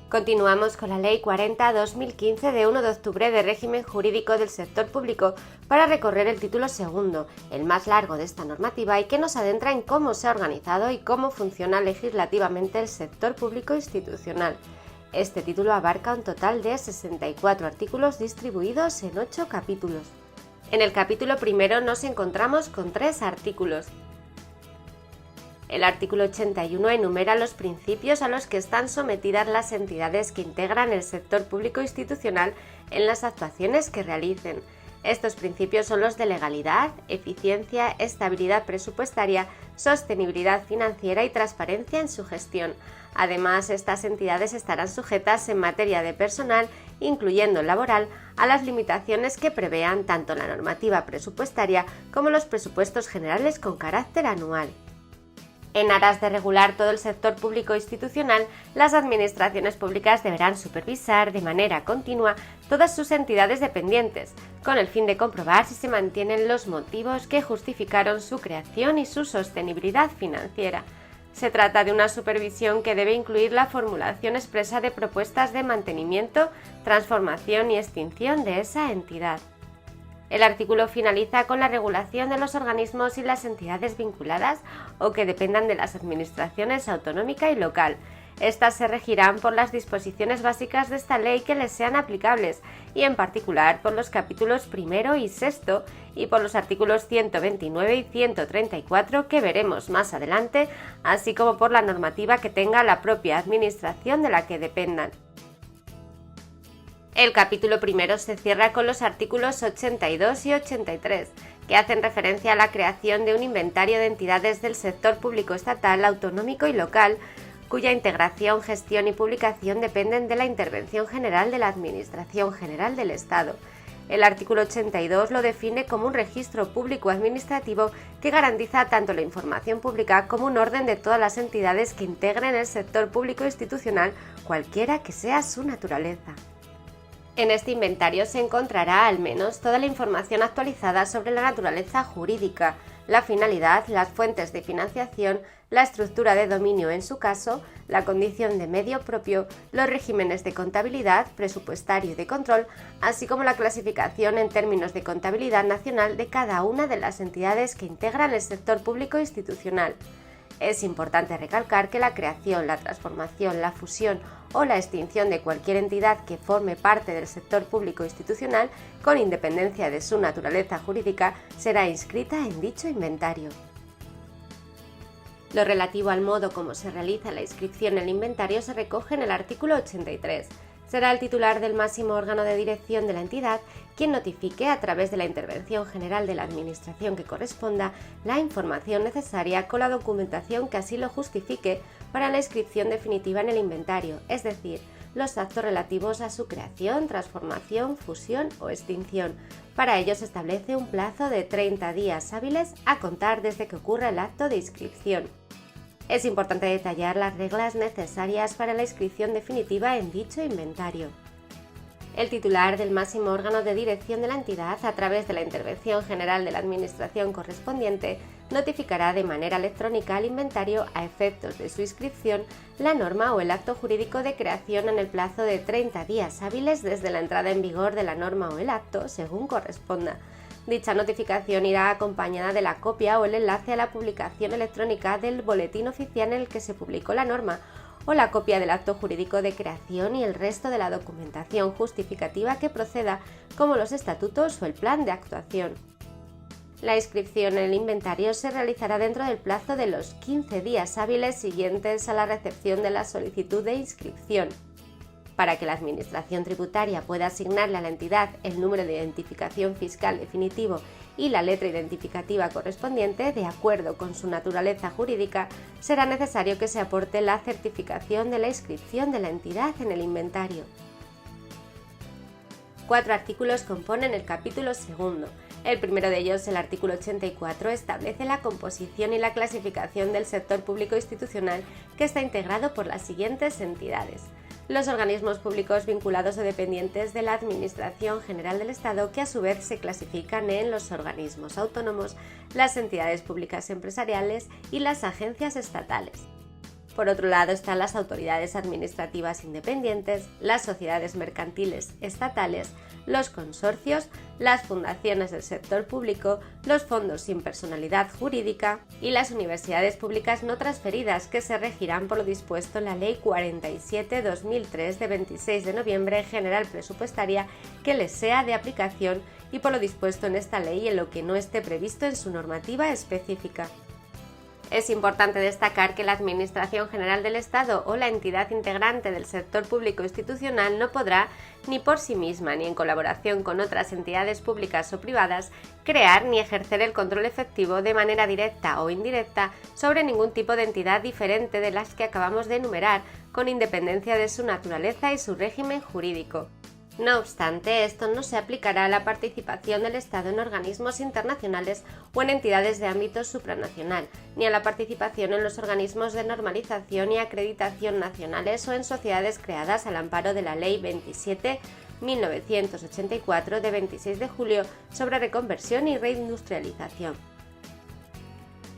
Continuamos con la Ley 40/2015 de 1 de octubre de régimen jurídico del sector público para recorrer el título segundo, el más largo de esta normativa y que nos adentra en cómo se ha organizado y cómo funciona legislativamente el sector público institucional. Este título abarca un total de 64 artículos distribuidos en 8 capítulos. En el capítulo primero nos encontramos con 3 artículos. El artículo 81 enumera los principios a los que están sometidas las entidades que integran el sector público institucional en las actuaciones que realicen. Estos principios son los de legalidad, eficiencia, estabilidad presupuestaria, sostenibilidad financiera y transparencia en su gestión. Además, estas entidades estarán sujetas en materia de personal, incluyendo el laboral, a las limitaciones que prevean tanto la normativa presupuestaria como los presupuestos generales con carácter anual. En aras de regular todo el sector público institucional, las administraciones públicas deberán supervisar de manera continua todas sus entidades dependientes, con el fin de comprobar si se mantienen los motivos que justificaron su creación y su sostenibilidad financiera. Se trata de una supervisión que debe incluir la formulación expresa de propuestas de mantenimiento, transformación y extinción de esa entidad. El artículo finaliza con la regulación de los organismos y las entidades vinculadas o que dependan de las administraciones autonómica y local. Estas se regirán por las disposiciones básicas de esta ley que les sean aplicables y en particular por los capítulos primero y sexto y por los artículos 129 y 134 que veremos más adelante, así como por la normativa que tenga la propia administración de la que dependan. El capítulo primero se cierra con los artículos 82 y 83, que hacen referencia a la creación de un inventario de entidades del sector público estatal, autonómico y local, cuya integración, gestión y publicación dependen de la intervención general de la Administración General del Estado. El artículo 82 lo define como un registro público administrativo que garantiza tanto la información pública como un orden de todas las entidades que integren el sector público institucional, cualquiera que sea su naturaleza. En este inventario se encontrará al menos toda la información actualizada sobre la naturaleza jurídica, la finalidad, las fuentes de financiación, la estructura de dominio en su caso, la condición de medio propio, los regímenes de contabilidad, presupuestario y de control, así como la clasificación en términos de contabilidad nacional de cada una de las entidades que integran el sector público institucional. Es importante recalcar que la creación, la transformación, la fusión o la extinción de cualquier entidad que forme parte del sector público institucional, con independencia de su naturaleza jurídica, será inscrita en dicho inventario. Lo relativo al modo como se realiza la inscripción en el inventario se recoge en el artículo 83. Será el titular del máximo órgano de dirección de la entidad quien notifique a través de la intervención general de la administración que corresponda la información necesaria con la documentación que así lo justifique para la inscripción definitiva en el inventario, es decir, los actos relativos a su creación, transformación, fusión o extinción. Para ello se establece un plazo de 30 días hábiles a contar desde que ocurra el acto de inscripción. Es importante detallar las reglas necesarias para la inscripción definitiva en dicho inventario. El titular del máximo órgano de dirección de la entidad, a través de la intervención general de la administración correspondiente, notificará de manera electrónica al inventario, a efectos de su inscripción, la norma o el acto jurídico de creación en el plazo de 30 días hábiles desde la entrada en vigor de la norma o el acto, según corresponda. Dicha notificación irá acompañada de la copia o el enlace a la publicación electrónica del boletín oficial en el que se publicó la norma, o la copia del acto jurídico de creación y el resto de la documentación justificativa que proceda, como los estatutos o el plan de actuación. La inscripción en el inventario se realizará dentro del plazo de los 15 días hábiles siguientes a la recepción de la solicitud de inscripción. Para que la Administración tributaria pueda asignarle a la entidad el número de identificación fiscal definitivo y la letra identificativa correspondiente, de acuerdo con su naturaleza jurídica, será necesario que se aporte la certificación de la inscripción de la entidad en el inventario. 4 artículos componen el capítulo segundo. El primero de ellos, el artículo 84, establece la composición y la clasificación del sector público institucional, que está integrado por las siguientes entidades: los organismos públicos vinculados o dependientes de la Administración General del Estado, que a su vez se clasifican en los organismos autónomos, las entidades públicas empresariales y las agencias estatales. Por otro lado están las autoridades administrativas independientes, las sociedades mercantiles estatales, los consorcios, las fundaciones del sector público, los fondos sin personalidad jurídica y las universidades públicas no transferidas, que se regirán por lo dispuesto en la Ley 47/2003 de 26 de noviembre general presupuestaria que les sea de aplicación y por lo dispuesto en esta ley en lo que no esté previsto en su normativa específica. Es importante destacar que la Administración General del Estado o la entidad integrante del sector público institucional no podrá, ni por sí misma ni en colaboración con otras entidades públicas o privadas, crear ni ejercer el control efectivo de manera directa o indirecta sobre ningún tipo de entidad diferente de las que acabamos de enumerar, con independencia de su naturaleza y su régimen jurídico. No obstante, esto no se aplicará a la participación del Estado en organismos internacionales o en entidades de ámbito supranacional, ni a la participación en los organismos de normalización y acreditación nacionales o en sociedades creadas al amparo de la Ley 27/1984 de 26 de julio sobre reconversión y reindustrialización.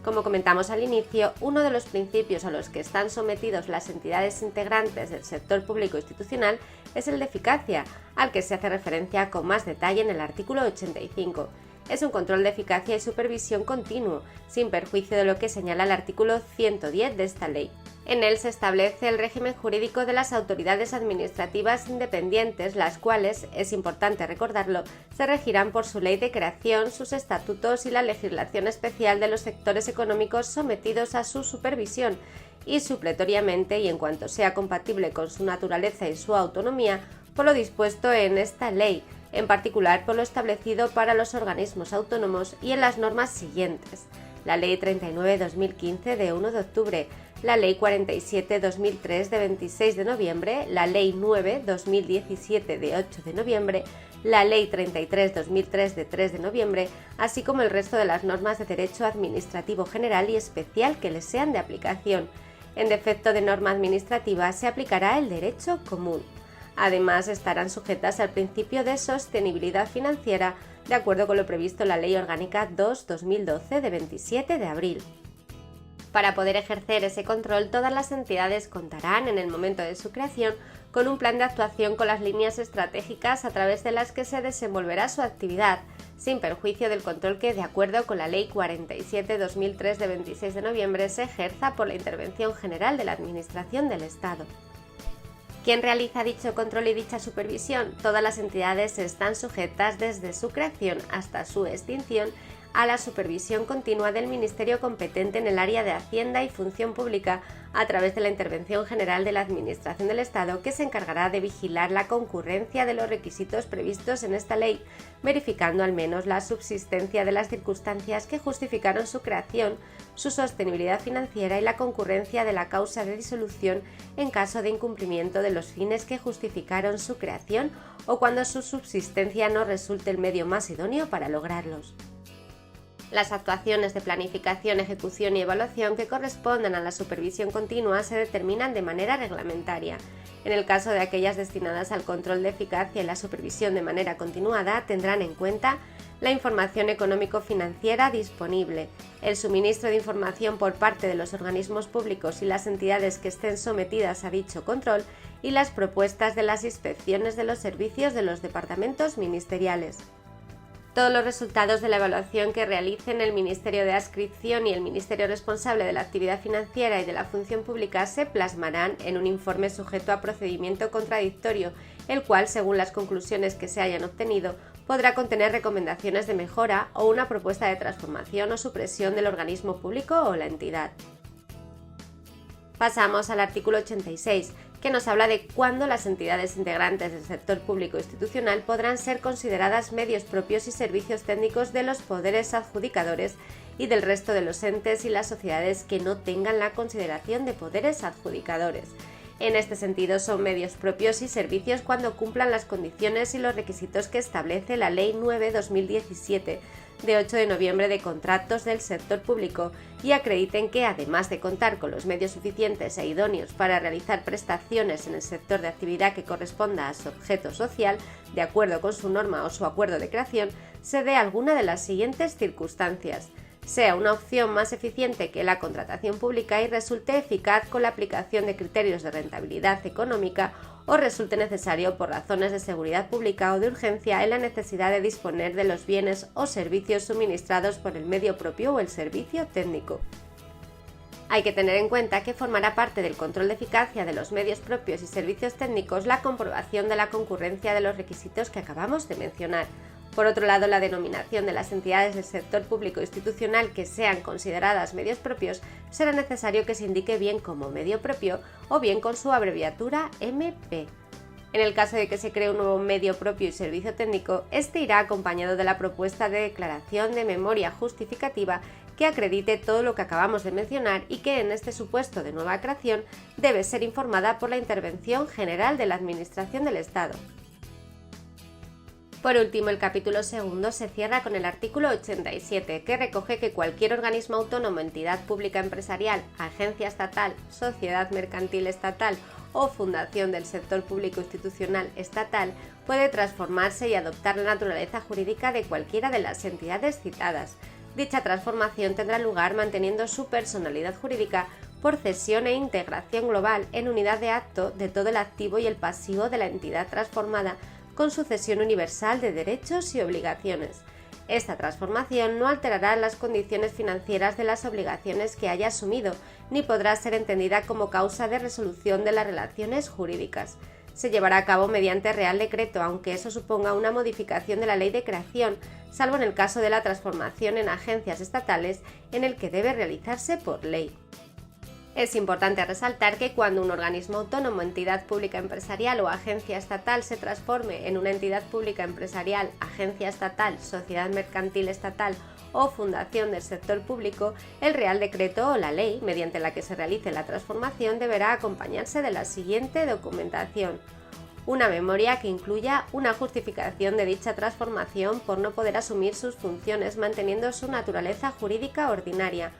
Como comentamos al inicio, uno de los principios a los que están sometidos las entidades integrantes del sector público institucional es el de eficacia, al que se hace referencia con más detalle en el artículo 85. Es un control de eficacia y supervisión continuo, sin perjuicio de lo que señala el artículo 110 de esta ley. En él se establece el régimen jurídico de las autoridades administrativas independientes, las cuales, es importante recordarlo, se regirán por su ley de creación, sus estatutos y la legislación especial de los sectores económicos sometidos a su supervisión, y supletoriamente, y en cuanto sea compatible con su naturaleza y su autonomía, por lo dispuesto en esta ley, en particular por lo establecido para los organismos autónomos y en las normas siguientes: la Ley 39/2015 de 1 de octubre, la Ley 47/2003 de 26 de noviembre, la Ley 9/2017 de 8 de noviembre, la Ley 33/2003 de 3 de noviembre, así como el resto de las normas de derecho administrativo general y especial que les sean de aplicación. En defecto de norma administrativa se aplicará el derecho común. Además, estarán sujetas al principio de sostenibilidad financiera, de acuerdo con lo previsto en la Ley Orgánica 2/2012 de 27 de abril. Para poder ejercer ese control, todas las entidades contarán, en el momento de su creación, con un plan de actuación con las líneas estratégicas a través de las que se desenvolverá su actividad, sin perjuicio del control que, de acuerdo con la Ley 47/2003 de 26 de noviembre, se ejerza por la intervención general de la Administración del Estado. ¿Quién realiza dicho control y dicha supervisión? Todas las entidades están sujetas desde su creación hasta su extinción a la supervisión continua del Ministerio competente en el área de Hacienda y Función Pública a través de la Intervención General de la Administración del Estado, que se encargará de vigilar la concurrencia de los requisitos previstos en esta ley, verificando al menos la subsistencia de las circunstancias que justificaron su creación, su sostenibilidad financiera y la concurrencia de la causa de disolución en caso de incumplimiento de los fines que justificaron su creación o cuando su subsistencia no resulte el medio más idóneo para lograrlos. Las actuaciones de planificación, ejecución y evaluación que corresponden a la supervisión continua se determinan de manera reglamentaria. En el caso de aquellas destinadas al control de eficacia y la supervisión de manera continuada, tendrán en cuenta la información económico-financiera disponible, el suministro de información por parte de los organismos públicos y las entidades que estén sometidas a dicho control y las propuestas de las inspecciones de los servicios de los departamentos ministeriales. Todos los resultados de la evaluación que realicen el Ministerio de Adscripción y el Ministerio responsable de la actividad financiera y de la función pública se plasmarán en un informe sujeto a procedimiento contradictorio, el cual, según las conclusiones que se hayan obtenido, podrá contener recomendaciones de mejora o una propuesta de transformación o supresión del organismo público o la entidad. Pasamos al artículo 86, que nos habla de cuándo las entidades integrantes del sector público institucional podrán ser consideradas medios propios y servicios técnicos de los poderes adjudicadores y del resto de los entes y las sociedades que no tengan la consideración de poderes adjudicadores. En este sentido, son medios propios y servicios cuando cumplan las condiciones y los requisitos que establece la Ley 9/2017, de 8 de noviembre de contratos del sector público y acrediten que, además de contar con los medios suficientes e idóneos para realizar prestaciones en el sector de actividad que corresponda a su objeto social, de acuerdo con su norma o su acuerdo de creación, se dé alguna de las siguientes circunstancias: sea una opción más eficiente que la contratación pública y resulte eficaz con la aplicación de criterios de rentabilidad económica o resulte necesario por razones de seguridad pública o de urgencia en la necesidad de disponer de los bienes o servicios suministrados por el medio propio o el servicio técnico. Hay que tener en cuenta que formará parte del control de eficacia de los medios propios y servicios técnicos la comprobación de la concurrencia de los requisitos que acabamos de mencionar. Por otro lado, la denominación de las entidades del sector público institucional que sean consideradas medios propios será necesario que se indique bien como medio propio o bien con su abreviatura MP. En el caso de que se cree un nuevo medio propio y servicio técnico, este irá acompañado de la propuesta de declaración de memoria justificativa que acredite todo lo que acabamos de mencionar y que en este supuesto de nueva creación debe ser informada por la Intervención General de la Administración del Estado. Por último, el capítulo segundo se cierra con el artículo 87, que recoge que cualquier organismo autónomo, entidad pública empresarial, agencia estatal, sociedad mercantil estatal o fundación del sector público institucional estatal puede transformarse y adoptar la naturaleza jurídica de cualquiera de las entidades citadas. Dicha transformación tendrá lugar manteniendo su personalidad jurídica por cesión e integración global en unidad de acto de todo el activo y el pasivo de la entidad transformada, con sucesión universal de derechos y obligaciones. Esta transformación no alterará las condiciones financieras de las obligaciones que haya asumido, ni podrá ser entendida como causa de resolución de las relaciones jurídicas. Se llevará a cabo mediante Real Decreto, aunque eso suponga una modificación de la ley de creación, salvo en el caso de la transformación en agencias estatales, en el que debe realizarse por ley. Es importante resaltar que cuando un organismo autónomo, entidad pública empresarial o agencia estatal se transforme en una entidad pública empresarial, agencia estatal, sociedad mercantil estatal o fundación del sector público, el Real Decreto o la ley mediante la que se realice la transformación deberá acompañarse de la siguiente documentación: una memoria que incluya una justificación de dicha transformación por no poder asumir sus funciones manteniendo su naturaleza jurídica ordinaria,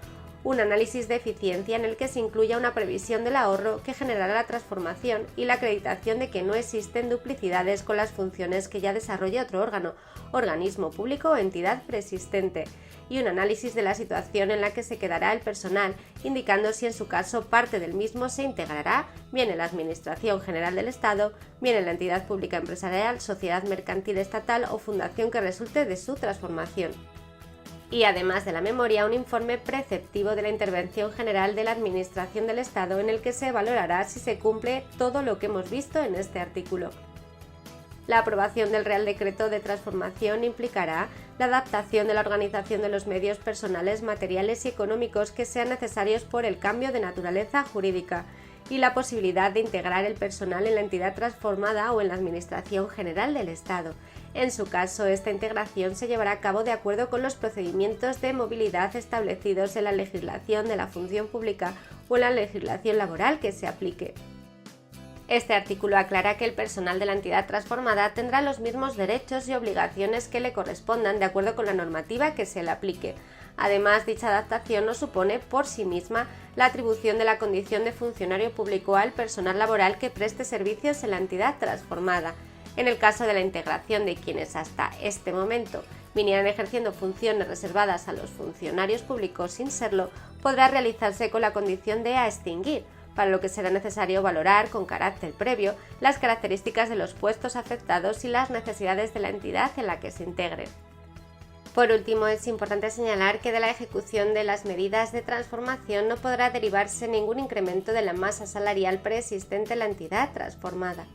un análisis de eficiencia en el que se incluya una previsión del ahorro que generará la transformación y la acreditación de que no existen duplicidades con las funciones que ya desarrolla otro órgano, organismo público o entidad preexistente, y un análisis de la situación en la que se quedará el personal, indicando si en su caso parte del mismo se integrará bien en la Administración General del Estado, bien en la entidad pública empresarial, sociedad mercantil estatal o fundación que resulte de su transformación. Y además de la memoria, un informe preceptivo de la Intervención General de la Administración del Estado en el que se valorará si se cumple todo lo que hemos visto en este artículo. La aprobación del Real Decreto de Transformación implicará la adaptación de la organización de los medios personales, materiales y económicos que sean necesarios por el cambio de naturaleza jurídica y la posibilidad de integrar el personal en la entidad transformada o en la Administración General del Estado. En su caso, esta integración se llevará a cabo de acuerdo con los procedimientos de movilidad establecidos en la legislación de la función pública o en la legislación laboral que se aplique. Este artículo aclara que el personal de la entidad transformada tendrá los mismos derechos y obligaciones que le correspondan de acuerdo con la normativa que se le aplique. Además, dicha adaptación no supone por sí misma la atribución de la condición de funcionario público al personal laboral que preste servicios en la entidad transformada. En el caso de la integración de quienes hasta este momento vinieran ejerciendo funciones reservadas a los funcionarios públicos sin serlo, podrá realizarse con la condición de a extinguir, para lo que será necesario valorar con carácter previo las características de los puestos afectados y las necesidades de la entidad en la que se integren. Por último, es importante señalar que de la ejecución de las medidas de transformación no podrá derivarse ningún incremento de la masa salarial preexistente en la entidad transformada.